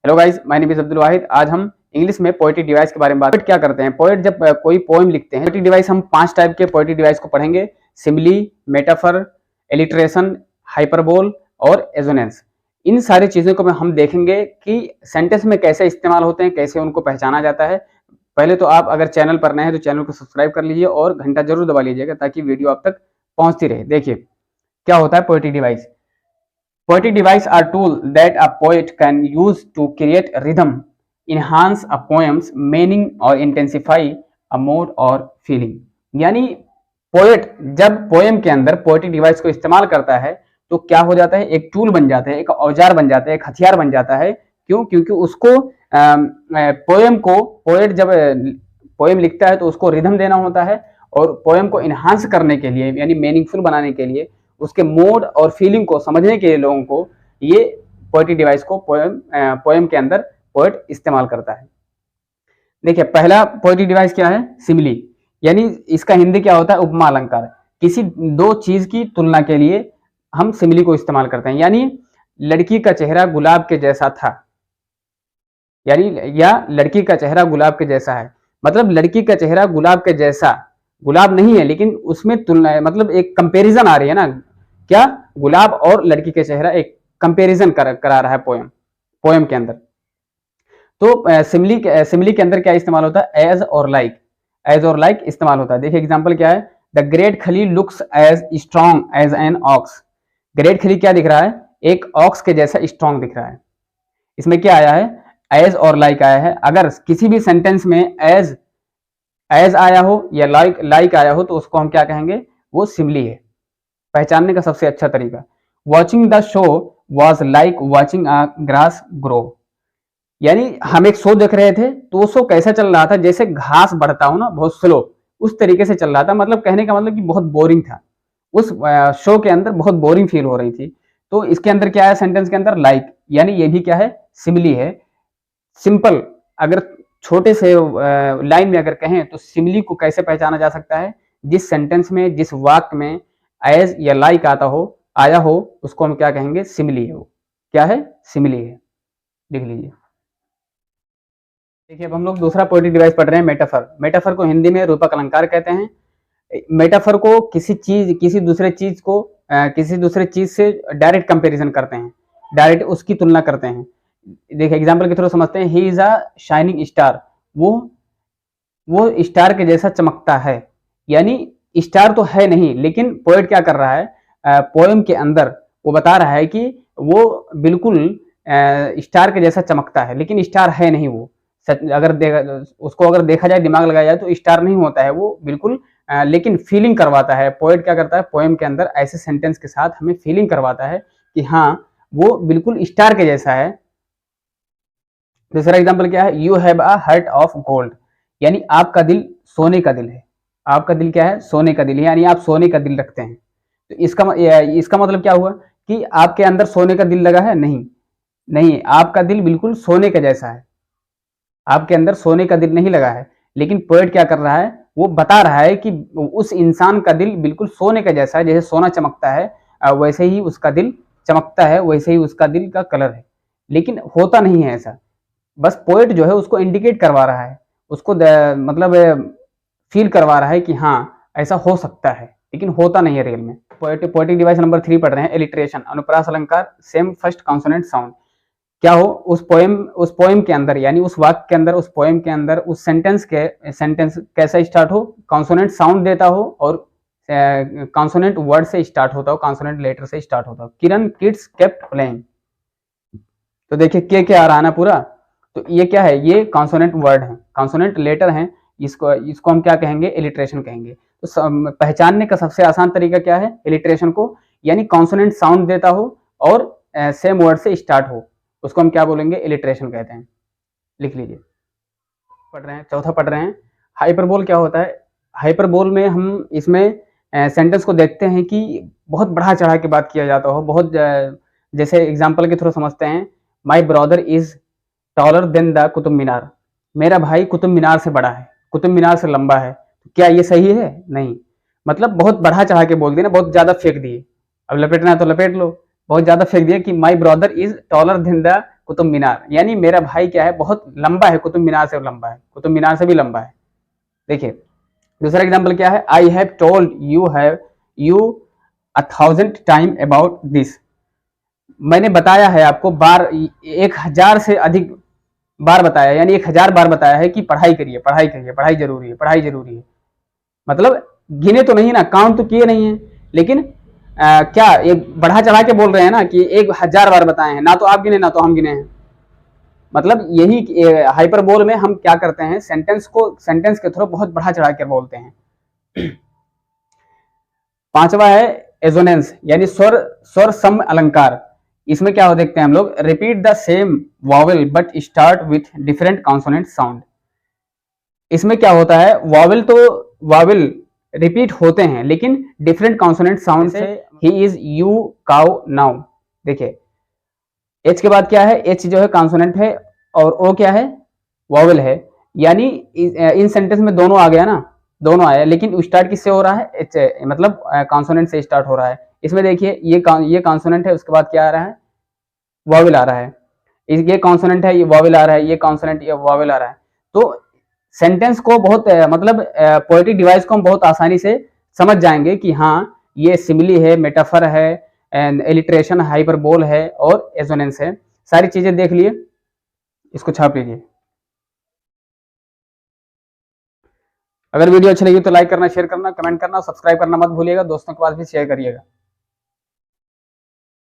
Hello guys, my name is Abdul Wahid. आज हम English में पोएटिक डिवाइस के बारे में बात क्या करते हैं। पोएट जब कोई पोएम लिखते हैं, पोएटिक डिवाइस हम 5 टाइप के पोएटिक डिवाइस को पढ़ेंगे। सिमिली, मेटाफर, एलिट्रेशन, हाइपरबोल और एजोनेंस। इन सारी चीजों को हम देखेंगे कि सेंटेंस में कैसे इस्तेमाल होते हैं, कैसे उनको पहचाना जाता है। पहले तो आप अगर चैनल पर नए हैं तो चैनल को सब्सक्राइब कर लीजिए और घंटा जरूर दबा लीजिएगा ताकि वीडियो आप तक पहुंचती रहे। देखिए क्या होता है poetic device. Poetic devices are tools that a poet can use to create rhythm, enhance a poem's meaning or intensify a mood or feeling। यानी पोएट जब पोएम के अंदर पोएटिक डिवाइस को इस्तेमाल करता है तो क्या हो जाता है, एक टूल बन जाता है, एक औजार बन जाता है, एक हथियार बन जाता है। क्यों? क्योंकि उसको पोएम को पोएट जब पोएम लिखता है तो उसको रिदम देना होता है और पोएम को इन्हांस करने के लिए यानी मीनिंगफुल बनाने के लिए, उसके मूड और फीलिंग को समझने के लिए लोगों को ये पोएटिक डिवाइस को पोएम के अंदर पोएट इस्तेमाल करता है। देखिए पहला पोएटिक डिवाइस क्या है, सिमिली। यानी इसका हिंदी क्या होता है, उपमा अलंकार। किसी दो चीज की तुलना के लिए हम सिमिली को इस्तेमाल करते हैं। यानी लड़की का चेहरा गुलाब के जैसा था, यानी या लड़की का चेहरा गुलाब के जैसा है। मतलब लड़की का चेहरा गुलाब के जैसा, गुलाब नहीं है लेकिन उसमें तुलना है, मतलब एक कंपैरिजन आ रही है ना। क्या? गुलाब और लड़की के चेहरा एक कंपैरिजन करा रहा है पोएम के अंदर। तो सिमिली के अंदर क्या इस्तेमाल होता है, एज और लाइक। एज और लाइक इस्तेमाल होता है। देखिए एग्जांपल क्या है, the great Khali looks as strong as an ox. Great Khali क्या दिख रहा है, एक ऑक्स के जैसा स्ट्रॉन्ग दिख रहा है। इसमें क्या आया है, एज और लाइक आया है। अगर किसी भी सेंटेंस में एज आया हो या लाइक आया हो तो उसको हम क्या कहेंगे, वो सिमिली है। पहचानने का सबसे अच्छा तरीका, watching the show was like watching a grass grow. यानी हम एक शो देख रहे थे तो वो शो कैसा चल रहा था, जैसे घास बढ़ता हो ना बहुत स्लो, उस तरीके से चल रहा था। मतलब कहने का मतलब कि बहुत बोरिंग था, उस शो के अंदर बहुत बोरिंग फील हो रही थी। तो इसके अंदर क्या है, सेंटेंस के अंदर लाइक, यानी ये भी क्या है, सिमिली है। सिंपल अगर छोटे से लाइन में अगर कहें तो सिमिली को कैसे पहचाना जा सकता है, जिस सेंटेंस में जिस वाक्य में एज या लाइक आया हो उसको हम क्या कहेंगे, सिमिली है। वो क्या है, सिमिली है। लिख लीजिए। देखिए अब हम लोग दूसरा पोएटिक डिवाइस पढ़ रहे हैं, मेटाफर। मेटाफर को हिंदी में रूपक अलंकार कहते हैं। मेटाफर को किसी दूसरे चीज से डायरेक्ट कंपैरिजन करते हैं, डायरेक्ट उसकी तुलना करते हैं। देखिए एग्जांपल के थ्रू समझते हैं। He is a shining star. वो स्टार के जैसा चमकता है। यानी स्टार तो है नहीं लेकिन पोएट क्या कर रहा है, पोएम के अंदर वो बता रहा है कि वो बिल्कुल स्टार के जैसा चमकता है, लेकिन स्टार है नहीं वो। उसको अगर देखा जाए, दिमाग लगाया जाए तो स्टार नहीं होता है वो बिल्कुल, लेकिन फीलिंग करवाता है। पोएट क्या करता है, पोएम के अंदर ऐसे सेंटेंस के साथ हमें फीलिंग करवाता है कि हाँ वो बिल्कुल स्टार के जैसा है। दूसरा एग्जाम्पल क्या है, you have a heart of gold. यानी आपका दिल सोने का दिल है। आपका दिल क्या है, सोने का दिल है, यानी आप सोने का दिल रखते हैं। तो इसका मतलब क्या हुआ कि आपके अंदर सोने का दिल लगा है? नहीं, आपका दिल बिल्कुल सोने का जैसा है। आपके अंदर सोने का दिल नहीं लगा है, लेकिन पोएट क्या कर रहा है, वो बता रहा है कि उस इंसान का दिल बिल्कुल सोने का जैसा है। जैसे सोना चमकता है वैसे ही उसका दिल चमकता है, वैसे ही उसका दिल का कलर है। लेकिन होता नहीं है ऐसा। बस पोएट जो है उसको इंडिकेट करवा रहा है, उसको मतलब फील करवा रहा है कि हाँ ऐसा हो सकता है, लेकिन होता नहीं है रियल में। पोएटिक डिवाइस नंबर 3 पढ़ रहे हैं, एलिट्रेशन। अनुप्रास अलंकार, सेम फर्स्ट कॉन्सोनेंट साउंड। क्या हो, उस पोएम के अंदर यानी उस वाक्य के अंदर, उस पोएम के अंदर उस सेंटेंस कैसा स्टार्ट हो, कॉन्सोनेंट साउंड देता हो और कॉन्सोनेंट वर्ड से स्टार्ट होता हो, कॉन्सोनेंट लेटर से स्टार्ट होता हो। किरण किड्स केप्ट प्लेइंग। तो देखिए के आ रहा है ना पूरा, तो ये क्या है, ये कॉन्सोनेंट वर्ड है, कॉन्सोनेंट लेटर है। इसको हम क्या कहेंगे, इलिट्रेशन कहेंगे। तो पहचानने का सबसे आसान तरीका क्या है, इलिट्रेशन को, यानी कॉन्सोनेंट साउंड देता हो और सेम वर्ड से स्टार्ट हो, उसको हम क्या बोलेंगे, इलिट्रेशन कहते हैं। लिख लीजिए। पढ़ रहे हैं, चौथा पढ़ रहे हैं, हाइपरबोल। क्या होता है, हाइपरबोल में हम इसमें सेंटेंस को देखते हैं कि बहुत बढ़ा चढ़ा के बात किया जाता हो, बहुत जैसे एग्जाम्पल के थ्रू समझते हैं। My brother is taller than the Qutub Minar. मेरा भाई कुतुब मीनार से बड़ा है, कुतुब मीनार से लंबा है। क्या ये सही है? नहीं। मतलब बहुत बढ़ा चढ़ा के बोल दिए ना, बहुत ज्यादा फेंक दिए। अब लपेटना है तो लपेट लो। बहुत ज्यादा फेंक दिया कि my brother is taller than the Qutub Minar, यानी मेरा भाई क्या है, बहुत लंबा है, कुतुब मीनार से लंबा है, कुतुब मीनार से भी लंबा है। देखिए दूसरा एग्जाम्पल क्या है, I have told you 1000 time about this. मैंने बताया है आपको 1000 से अधिक बार बताया, यानी 1000 बार बताया है कि पढ़ाई करिए, पढ़ाई करिए, पढ़ाई जरूरी है, पढ़ाई जरूरी है। मतलब गिने तो नहीं ना, काउंट तो किए नहीं है, लेकिन क्या एक बढ़ा चढ़ा के बोल रहे हैं ना कि 1000 बार बताए हैं, ना तो आप गिने ना तो हम गिने हैं। मतलब यही हाइपरबोल में हम क्या करते हैं, सेंटेंस के थ्रू बहुत बढ़ा चढ़ा कर बोलते हैं। पांचवा है एजोनेंस, यानी स्वर सम अलंकार। इसमें क्या हो देखते हैं हम लोग, repeat the same vowel but start with different consonant sound. इसमें क्या होता है, वॉवेल रिपीट होते हैं लेकिन डिफरेंट कॉन्सोनेंट साउंड से, he is, you, cow, now. देखिए एच के बाद क्या है, एच जो है कॉन्सोनेंट है और ओ क्या है, वॉवेल है, यानी इन सेंटेंस में दोनों आ गया ना, दोनों आया, लेकिन स्टार्ट किससे हो रहा है, एच, मतलब कॉन्सोनेंट से स्टार्ट हो रहा है। इसमें देखिए ये कॉन्सोनेंट है, उसके बाद क्या आ रहा है, वॉवेल आ रहा है। ये कॉन्सोनेंट है, ये वॉवेल आ रहा है, ये कॉन्सोनेंट, ये वॉवेल आ रहा है। तो सेंटेंस को बहुत मतलब पोएटिक डिवाइस को हम बहुत आसानी से समझ जाएंगे कि हाँ ये सिमिली है, मेटाफर है, एलिट्रेशन, हाइपरबोल है और एजोनेंस है। सारी चीजें देख लिए, इसको छाप लीजिए। अगर वीडियो अच्छी लगी तो लाइक करना, शेयर करना, कमेंट करना, सब्सक्राइब करना मत भूलिएगा, दोस्तों के पास भी शेयर करिएगा।